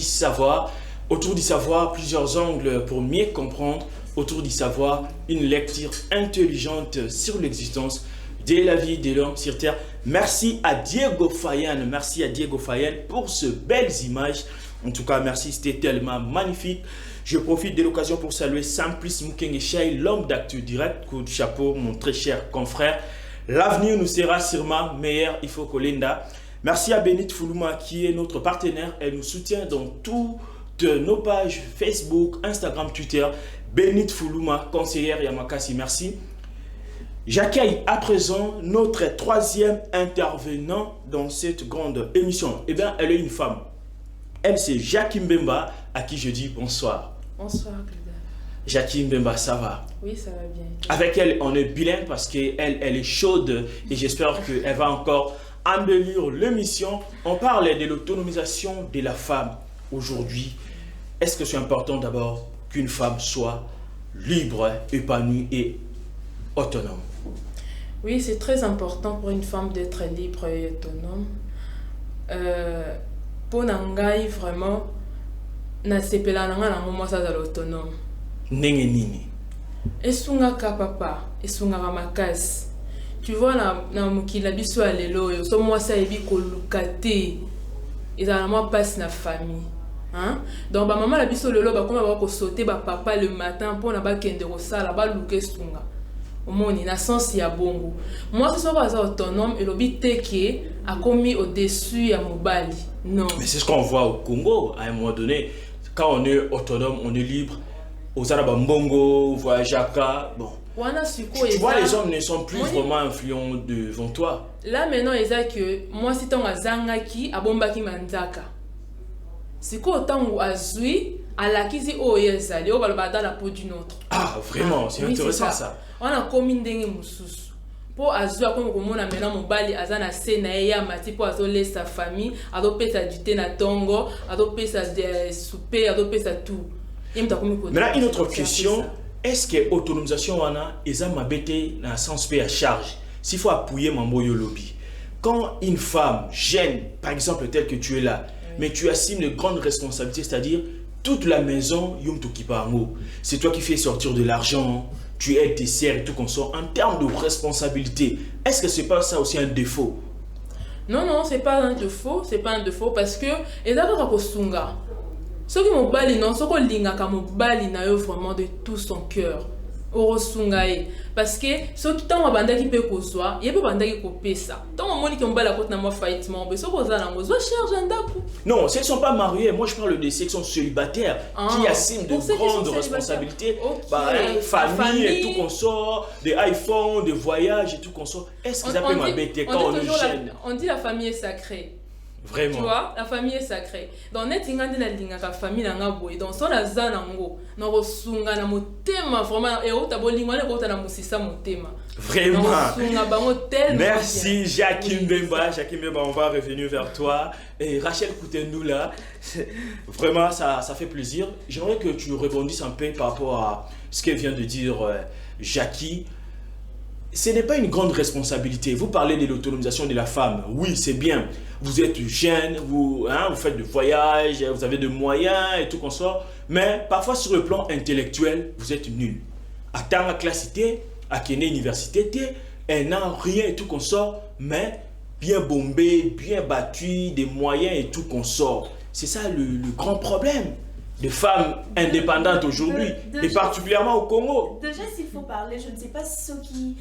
du savoir. Autour du savoir, plusieurs angles pour mieux comprendre. Autour du savoir, une lecture intelligente sur l'existence de la vie de l'homme sur Terre. Merci à Diego Fayan, pour ces belles images. En tout cas, merci, c'était tellement magnifique. Je profite de l'occasion pour saluer Simplice Mukengeshay, l'homme d'actu direct. Coup de chapeau, mon très cher confrère. L'avenir nous sera sûrement meilleur, il faut Kolinda. Merci à Benit Foulouma qui est notre partenaire. Elle nous soutient dans toutes nos pages Facebook, Instagram, Twitter. Benit Foulouma, conseillère Yamakasi, merci. J'accueille à présent notre troisième intervenant dans cette grande émission. Eh bien, elle est une femme. Elle, c'est Jackie Mbemba, à qui je dis bonsoir. Bonsoir, Cléda. Jackie Mbemba, ça va? Oui, ça va bien. Avec elle, on est bilingue parce qu'elle elle est chaude et j'espère qu'elle va encore embellir l'émission. On parle de l'autonomisation de la femme aujourd'hui. Est-ce que c'est important d'abord qu'une femme soit libre, épanouie et autonome? Oui, c'est très important pour une femme d'être libre et autonome. Pour Nangai, vraiment, moi ça autonome. Nenge nini. Esungaka papa, esungaka makasi. Tu vois na mukila biso alelo, so moi ça ebi kolukate. Ezalama passe na famille. Hein? Donc ba maman la biso lelo ba koma ba ko sauter ba papa le matin pour na ba kende rosala ba luke sunga. Omoni na sens ya bongo. Moi ce soit pas autonome et lobi teke a commis au-dessus ya mobali. Non. Mais c'est ce qu'on voit au Congo à un moment donné. Quand on est autonome, on est libre. Aux Arabes Mbongo, Voyajaka, bon. Tu vois, les hommes ne sont plus vraiment influents devant toi. Là maintenant, ils disent que moi, si tu as zangaki, abombaki manzaka. C'est quoi autant où azui, à la kizi oyezali, on va le battre dans la peau d'une autre. Ah, vraiment, c'est intéressant ça. On a commis des moussus. Pour azui, comme on a maintenant mon bali, azana senaïa, mati pour azoler sa famille, adopter sa du thé na tongo, adopter sa souper, adopter sa tout. Maintenant, une autre question. Est-ce que l'autonomisation est un sens à charge? S'il faut appuyer mon lobby. Quand une femme jeune, par exemple, telle que tu es là, oui, mais tu assumes de grandes responsabilités, c'est-à-dire toute la maison, c'est toi qui fais sortir de l'argent, tu aides tes sœurs et tout comme ça. En termes de responsabilité, est-ce que ce n'est pas ça aussi un défaut? Non, non, ce n'est pas un défaut. C'est pas un défaut parce que les gens sunga. Ceux qui m'ont bali non, ceux qui m'ont bali vraiment de tout son cœur. Parce que ceux qui t'ont abandonné qui peut causoir, il peut abandonner qui peut ça. Tant au monde qui ont bali la côte n'a pas failli mais ceux qui ont cherché un dakou. Non, ceux qui sont pas mariés, moi je parle de ceux qui sont célibataires, qui assument de grandes responsabilités, famille et tout qu'on sort, des iPhones, des voyages et tout qu'on sort. Est-ce qu'ils appellent ma bête quand on est jeune? On dit la famille est sacrée. Vraiment. Tu vois, la famille est sacrée. Donc, net ingandi na linga ka famille na ngabo. Donc, so na zana ngo, na rosunga na motema vraiment et ota bolingo na kota na musisa motema. Vraiment. Rosunga bango tellement. Merci Jackie Mbemba. Jackie Mbemba, on va revenir vers toi. Et Rachel Koutenou là, vraiment ça fait plaisir. J'aimerais que tu rebondisses un peu par rapport à ce que vient de dire Jackie. Ce n'est pas une grande responsabilité. Vous parlez de l'autonomisation de la femme. Oui, c'est bien. Vous êtes jeune, vous faites des voyages, vous avez des moyens et tout qu'on sort. Mais parfois, sur le plan intellectuel, vous êtes nul. À tant classité, à Kenya Université, un n'a rien et tout qu'on sort, mais bien bombé, bien battu, des moyens et tout qu'on sort. C'est ça le grand problème des femmes indépendantes aujourd'hui, et particulièrement au Congo. Déjà, s'il faut parler, je ne sais pas ceux qui...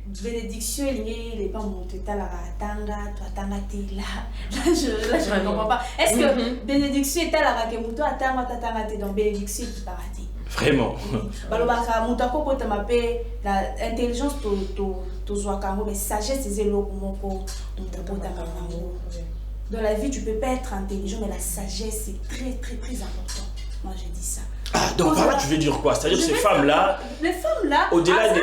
bénédiction, il n'est pas monté à la tanga, toi tanga t'es là. Là, je ne comprends pas. Est-ce que bénédiction est à la rakemuto à tanga, tanga t'es dans bénédiction qui parati? Vraiment. Balobaka mutako kota mape la intelligence to zwakango mais sagesse c'est l'eau moko mutako takango. Dans la vie, tu peux pas être intelligent, mais la sagesse c'est très très très important. Moi, je dis ça. Ah, donc voilà, tu veux dire quoi? C'est-à-dire ces femmes-là, au-delà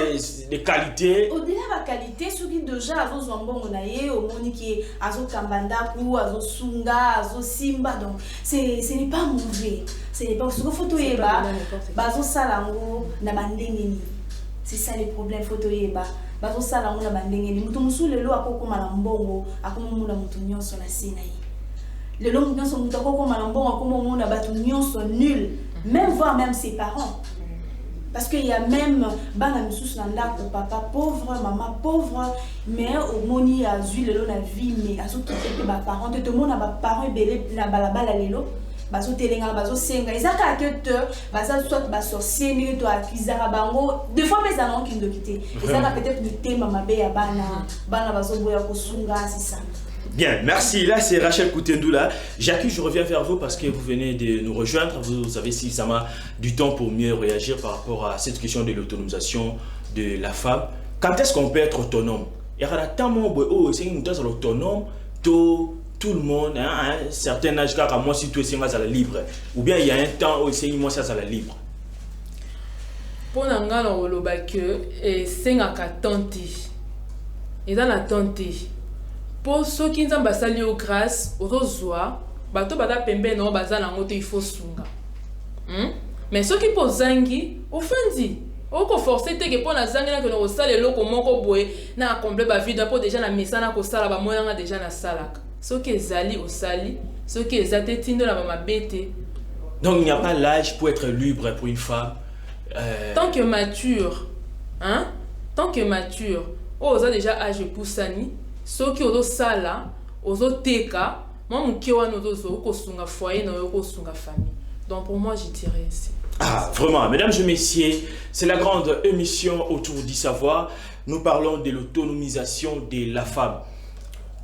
des qualités... Au-delà de la qualité, ceux qui déjà ont zombon monaye, au monde qui azo kambanda ou azo sunga, azo simba, donc ce n'est pas mauvais. Ce n'est pas ce que photo yeba, bazo salango na bandengeni. C'est ça les problèmes photo yeba. Bazo salango na bandengeni. Mutu musule lo akoko malambongo, akoma mula mutu nyonso na senayi. Les longs sont comme un bon, comme on a battu, sont nuls. Même voir même ses parents. Parce qu'il y a même pour papa pauvre, maman pauvre, mais au moni a vu le la vie, mais à ce que les parents, tout le monde a parents belé la balabala lelo, baso telenga baso senga, ils a que te, basa soit baso semi to akizara bango, deux fois mais ça non qui nous quitter. Ils a peut-être le thème maman be ya bana baso boya ko sunga c'est ça. Bien, merci. Là, c'est Rachel Koutendoula. Jacques, je reviens vers vous parce que vous venez de nous rejoindre. Vous avez suffisamment du temps pour mieux réagir par rapport à cette question de l'autonomisation de la femme. Quand est-ce qu'on peut être autonome? Il y a tellement de autonome, tout le monde, hein, à un certain âge, car moi, si tu es à la libre. Ou bien il y a un temps où c'est moi, à la libre. Pour nous, on a c'est un tenti. Et dans la tenti. Pour ceux qui n'ont pas sali au grâce, aux oies, bateau bata pembe non bazal en il faut sunga. Mais ceux qui posent zangi, offendi. Au forcé que pour la zangi que nous sale le comment qu'on boit na combler ba vie pour déjà la messa na ko sala ba moya déjà na salaka. Ceux qui zali au sali, ceux qui zate tindo la mama bête. Donc il n'y a pas l'âge pour être libre pour une femme. Tant que mature, hein? Tant que mature, oh ça déjà âge pour sani. Ceux qui ont ça là, aux autres teka, moi mon qui ont aux sunga foyer, aux sunga famille. Donc pour moi, je dirais ainsi. Ah, vraiment, mesdames et messieurs, c'est la grande émission autour du savoir. Nous parlons de l'autonomisation de la femme.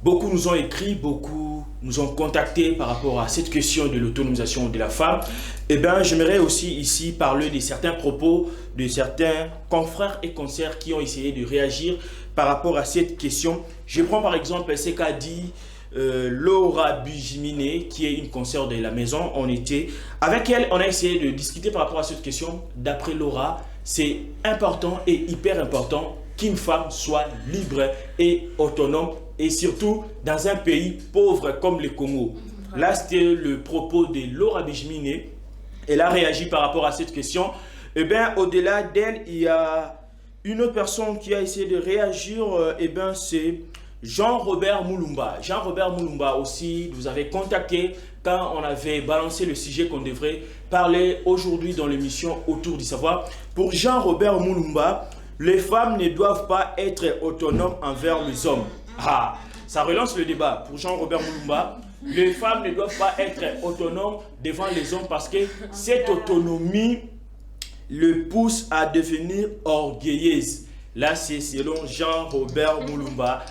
Beaucoup nous ont écrit, beaucoup nous ont contactés par rapport à cette question de l'autonomisation de la femme. Eh bien, j'aimerais aussi ici parler de certains propos de certains confrères et consoeurs qui ont essayé de réagir par rapport à cette question. Je prends par exemple ce qu'a dit Laura Bujimine, qui est une consoeur de la maison. On était avec elle, on a essayé de discuter par rapport à cette question. D'après Laura, c'est important et hyper important qu'une femme soit libre et autonome, et surtout dans un pays pauvre comme le Congo. Là, c'était le propos de Laura Bujimine. Elle a réagi par rapport à cette question. Eh bien, au-delà d'elle, il y a une autre personne qui a essayé de réagir. Eh bien, c'est Jean-Robert Moulumba. Jean-Robert Moulumba aussi, vous avez contacté quand on avait balancé le sujet qu'on devrait parler aujourd'hui dans l'émission Autour du savoir. Pour Jean-Robert Moulumba, les femmes ne doivent pas être autonomes envers les hommes. Ah, ça relance le débat. Pour Jean-Robert Moulumba, les femmes ne doivent pas être autonomes devant les hommes parce que cette autonomie le pousse à devenir orgueilleuse. Là, c'est selon Jean-Robert Moulumba.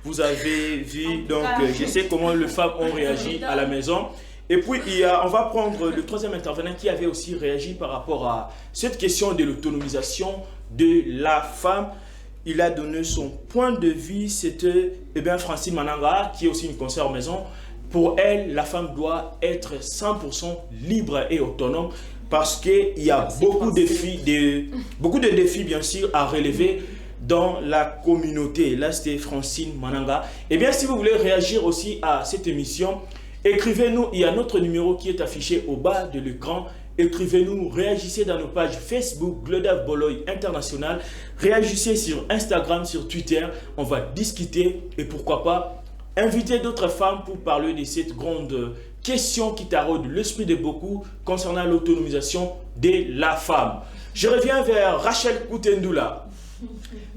Vous avez vu, donc je sais comment les femmes ont réagi à la maison. Et puis, on va prendre le troisième intervenant qui avait aussi réagi par rapport à cette question de l'autonomisation de la femme. Il a donné son point de vue. C'était Francine Mananga, qui est aussi une consoeur maison. Pour elle, la femme doit être 100% libre et autonome parce qu'il y a beaucoup de défis, bien sûr, à relever dans la communauté. Là, c'était Francine Mananga. Et bien, si vous voulez réagir aussi à cette émission, écrivez-nous. Il y a notre numéro qui est affiché au bas de l'écran. Écrivez-nous, réagissez dans nos pages Facebook, Glodave Boloy International. Réagissez sur Instagram, sur Twitter. On va discuter et pourquoi pas inviter d'autres femmes pour parler de cette grande question qui taraude l'esprit de beaucoup concernant l'autonomisation de la femme. Je reviens vers Rachel Koutendoula.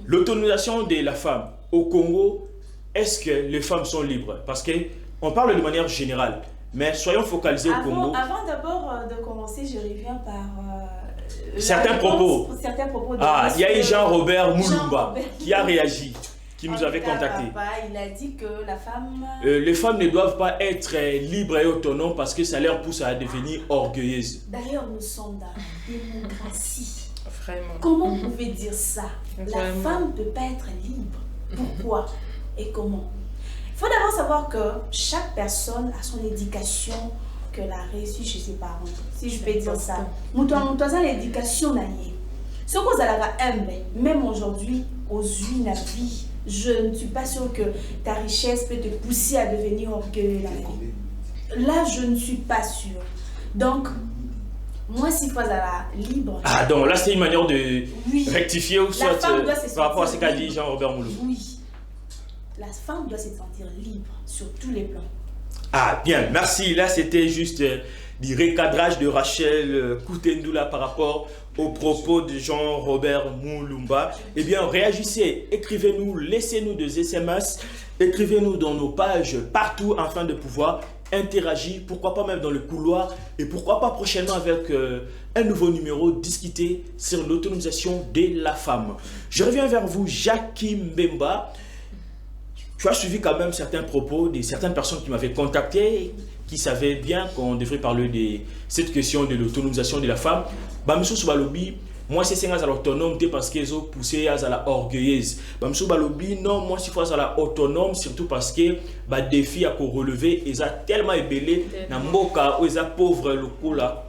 L'autonomisation de la femme au Congo, est-ce que les femmes sont libres? Parce qu'on parle de manière générale, mais soyons focalisés au Congo. Avant d'abord de commencer, je reviens par certains propos. Il y a eu Jean-Robert Moulumba qui a réagi, qui nous avait contacté. Il a dit que la femme... les femmes ne doivent pas être libres et autonomes parce que ça leur pousse à devenir orgueilleuses. D'ailleurs, nous sommes dans la démocratie. Vraiment. Comment vous pouvez dire ça? La femme ne peut pas être libre. Pourquoi et comment? Il faut d'abord savoir que chaque personne a son éducation qu'elle a reçue chez ses parents. Si je peux dire ça. Nous avons l'éducation. Ce que vous allez même aujourd'hui, aux yeux de la vie, je ne suis pas sûre que ta richesse peut te pousser à devenir orgueilleux. Là, je ne suis pas sûre. Donc, moi, si vous êtes libre... Ah, donc là, c'est une manière de rectifier ou soit par rapport à ce qu'a dit Jean-Robert Moulou. Oui. La femme doit se sentir libre sur tous les plans. Ah, bien, merci. Là, c'était juste du recadrage de Rachel Koutendoula par rapport aux propos de Jean-Robert Moulumba. Eh bien, réagissez, écrivez-nous, laissez-nous des SMS, écrivez-nous dans nos pages partout afin de pouvoir interagir, pourquoi pas même dans le couloir et pourquoi pas prochainement avec un nouveau numéro discuter sur l'autonomisation de la femme. Je reviens vers vous, Jackie Mbemba. Tu as suivi quand même certains propos de certaines personnes qui m'avaient contacté, qui savaient bien qu'on devrait parler de cette question de l'autonomisation de la femme. Bamsou Soubalobi, moi c'est à l'autonome parce qu'ils ont poussé à la orgueilleuse. Bamsou Balobi, non, moi c'est à la autonome, surtout parce que le défi à relever, ils ont tellement ébellé dans le Moka, ils ont pauvre le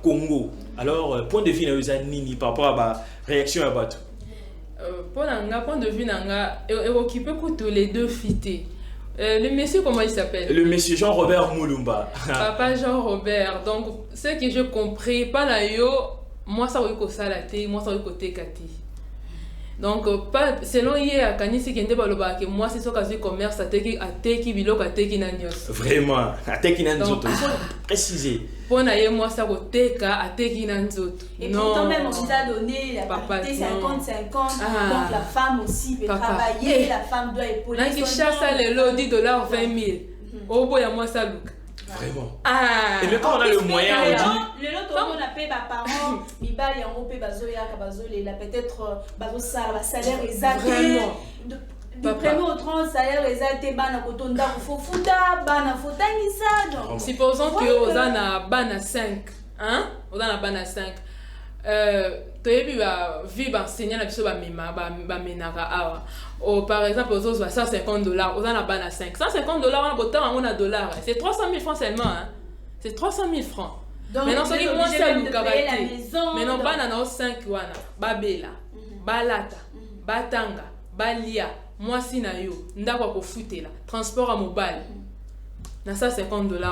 Congo. Alors, point de vue, ils ont nini par rapport à la réaction à Batou. Pour un point de vue, il occupe tous les deux fités. Le monsieur, comment il s'appelle? Le monsieur Jean-Robert Moulumba. Papa Jean-Robert. Donc, ce que j'ai compris, pas là, moi ça va ça la thé, moi ça va côté kati. Donc, pas selon hier, Kanisi qui que moi c'est ce que j'ai commerce à teki biloko à teki nanios. Vraiment, à teki nanzot. Préciser. Pour naïe moi ça côté ka à teki nanzot. Et pourtant même on nous a donné la parité 50-50. Donc la femme aussi peut travailler, la femme doit épauler. Là qui chasse les lots $10 20 000. Au bout ya moi ça look. Vraiment. Ah. Et même quand on a le moyen, on dit. Le lot on a payé par parents, Mibali en europé bazoya kabazole, la peut-être bazosala ba salaire exacté. Du premier au 30 salaire exacté bana kotonda fofuta bana fotangisa donc. Supposons que on a bana 5, hein? On a bana 5. Vu enseigner la biso ba menaka awa. Par exemple, aux autres, $150, on a bana 5. $150, on a $. C'est 300 000 francs seulement. Hein? C'est 300 000 francs. Donc, maintenant, ce qui est moins cher, maintenant, bana 5 wana, babela, balata, batanga, balia, moi si na yo, ndakwa ko futela, transport à mobile. Dans ça, $50.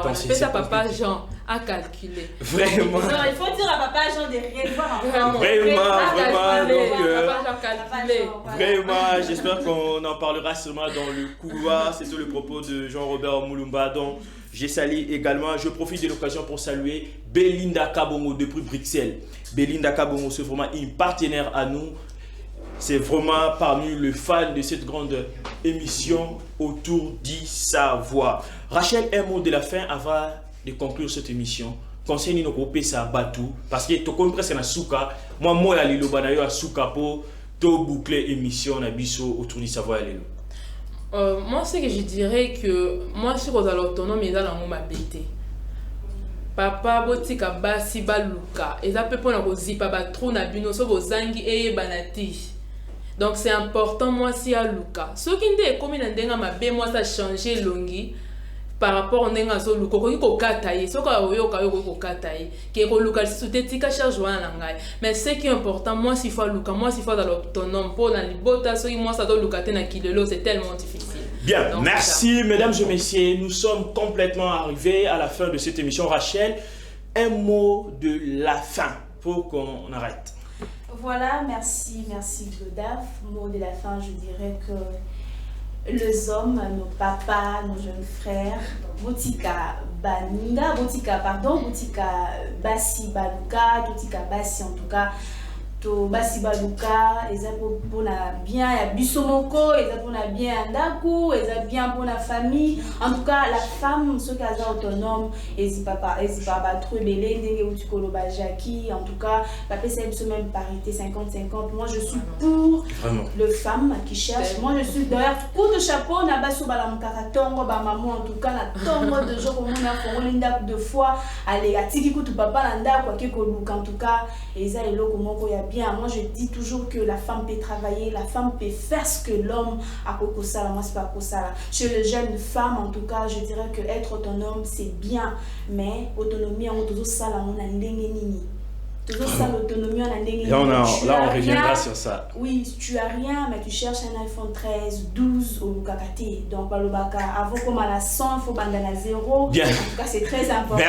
On fait ça, papa Jean a calculé. Vraiment. Non, il faut dire à papa Jean de revoir. Vraiment. Papa Jean calculé. Vraiment, j'espère qu'on en parlera seulement dans le couloir. C'est sur le propos de Jean-Robert Moulumba. Donc, j'ai salué également. Je profite de l'occasion pour saluer Belinda Kabongo depuis Bruxelles. Belinda Kabongo, c'est vraiment une partenaire à nous. C'est vraiment parmi les fans de cette grande émission autour d'I-Savoir. Rachel, un mot de la fin avant de conclure cette émission. Conseil nos groupes ça Batou parce que tu connais presque na souka. Moi ya lilo bana yo a souka pour to boucler émission na biso autour d'I-Savoir lelo. Moi c'est que je dirais que moi si vous allez autonome ils allont m'habiter. Papa botika basi baluka eza pe pona kozipa ba trou na bino so bozangi eye banati. Donc c'est important moi si à Luka. Ce qui ndé comme na ndenga mabe moi ça changer longi par rapport au ndenga zo luko ko kataye so ka yo ko kataye ke ko Luka si tetika charge wana ngai. Mais ce qui est important moi si faut Luka moi si faut dans l'autonome pour na libota so moi ça doit Luka te na kilelo c'est tellement difficile. Bien, donc, merci mesdames et messieurs, nous sommes complètement arrivés à la fin de cette émission. Rachel, un mot de la fin pour qu'on arrête. Voilà, merci Godaf. Mot de la fin, je dirais que les hommes, nos papas, nos jeunes frères, Botika Bassi Baluka, Botika Bassi en tout cas, to Bassi Baluka, ils ont pour la bien, il y a Bissomoko, ils ont pour la bien Andaku, ils ont bien pour la famille. En tout cas, la femme, ceux qui sont autonomes, ils n'y pas trop belé, Jackie. En tout cas, la PCM se même parité 50-50. Moi, je suis pour les femmes qui cherchent. Moi, je suis derrière coup de chapeau, n'a pas sur balamkara tongo, maman en tout cas, la tongo de jour comme on a fait l'inda de fois, allez, à tiki coup papa landa quoi que look en tout cas, et ça est là comment il y a bien. Moi, je dis toujours que la femme peut travailler, la femme peut faire ce que l'homme a pour ça. Moi, c'est pas pour ça. Chez les jeunes femmes, en tout cas, je dirais que être autonome, c'est bien, mais autonomie, on tout ça là, on a nini. Toujours ça, l'autonomie, on a nini. Là, on reviendra sur ça. Oui, tu as rien, mais tu cherches un iPhone 13, 12 au Lukakati. Donc, avant comme à la 100, il faut bandana 0. Bien. En tout cas, c'est très important.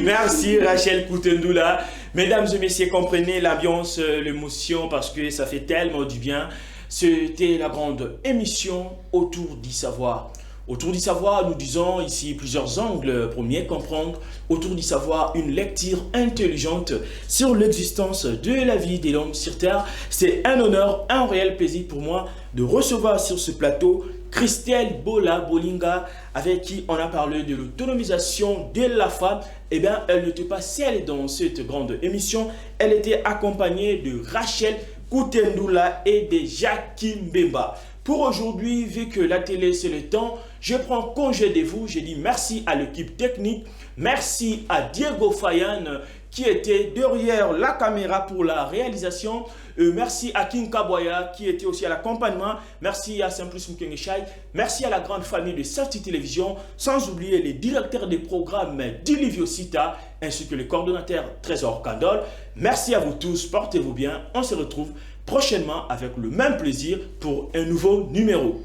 Merci Rachel Koutendoula. Mesdames et messieurs, comprenez l'ambiance, l'émotion, parce que ça fait tellement du bien. C'était la grande émission autour d'I-Savoir. Autour du savoir, nous disons ici plusieurs angles pour mieux comprendre. Autour du savoir, une lecture intelligente sur l'existence de la vie de l'homme sur Terre. C'est un honneur, un réel plaisir pour moi de recevoir sur ce plateau Christelle Bola Bolinga, avec qui on a parlé de l'autonomisation de la femme. Eh bien, elle n'était pas seule dans cette grande émission. Elle était accompagnée de Rachel Koutendoula et de Jackie Mbemba. Pour aujourd'hui, vu que la télé c'est le temps, je prends congé de vous. Je dis merci à l'équipe technique, merci à Diego Fayan qui était derrière la caméra pour la réalisation. Merci à King Kaboya qui était aussi à l'accompagnement. Merci à Simplice Mukengeshai. Merci à la grande famille de Safety Télévision, sans oublier les directeurs des programmes d'Ilivio Sita ainsi que le coordonnateur Trésor Kandol. Merci à vous tous, portez-vous bien. On se retrouve prochainement avec le même plaisir pour un nouveau numéro.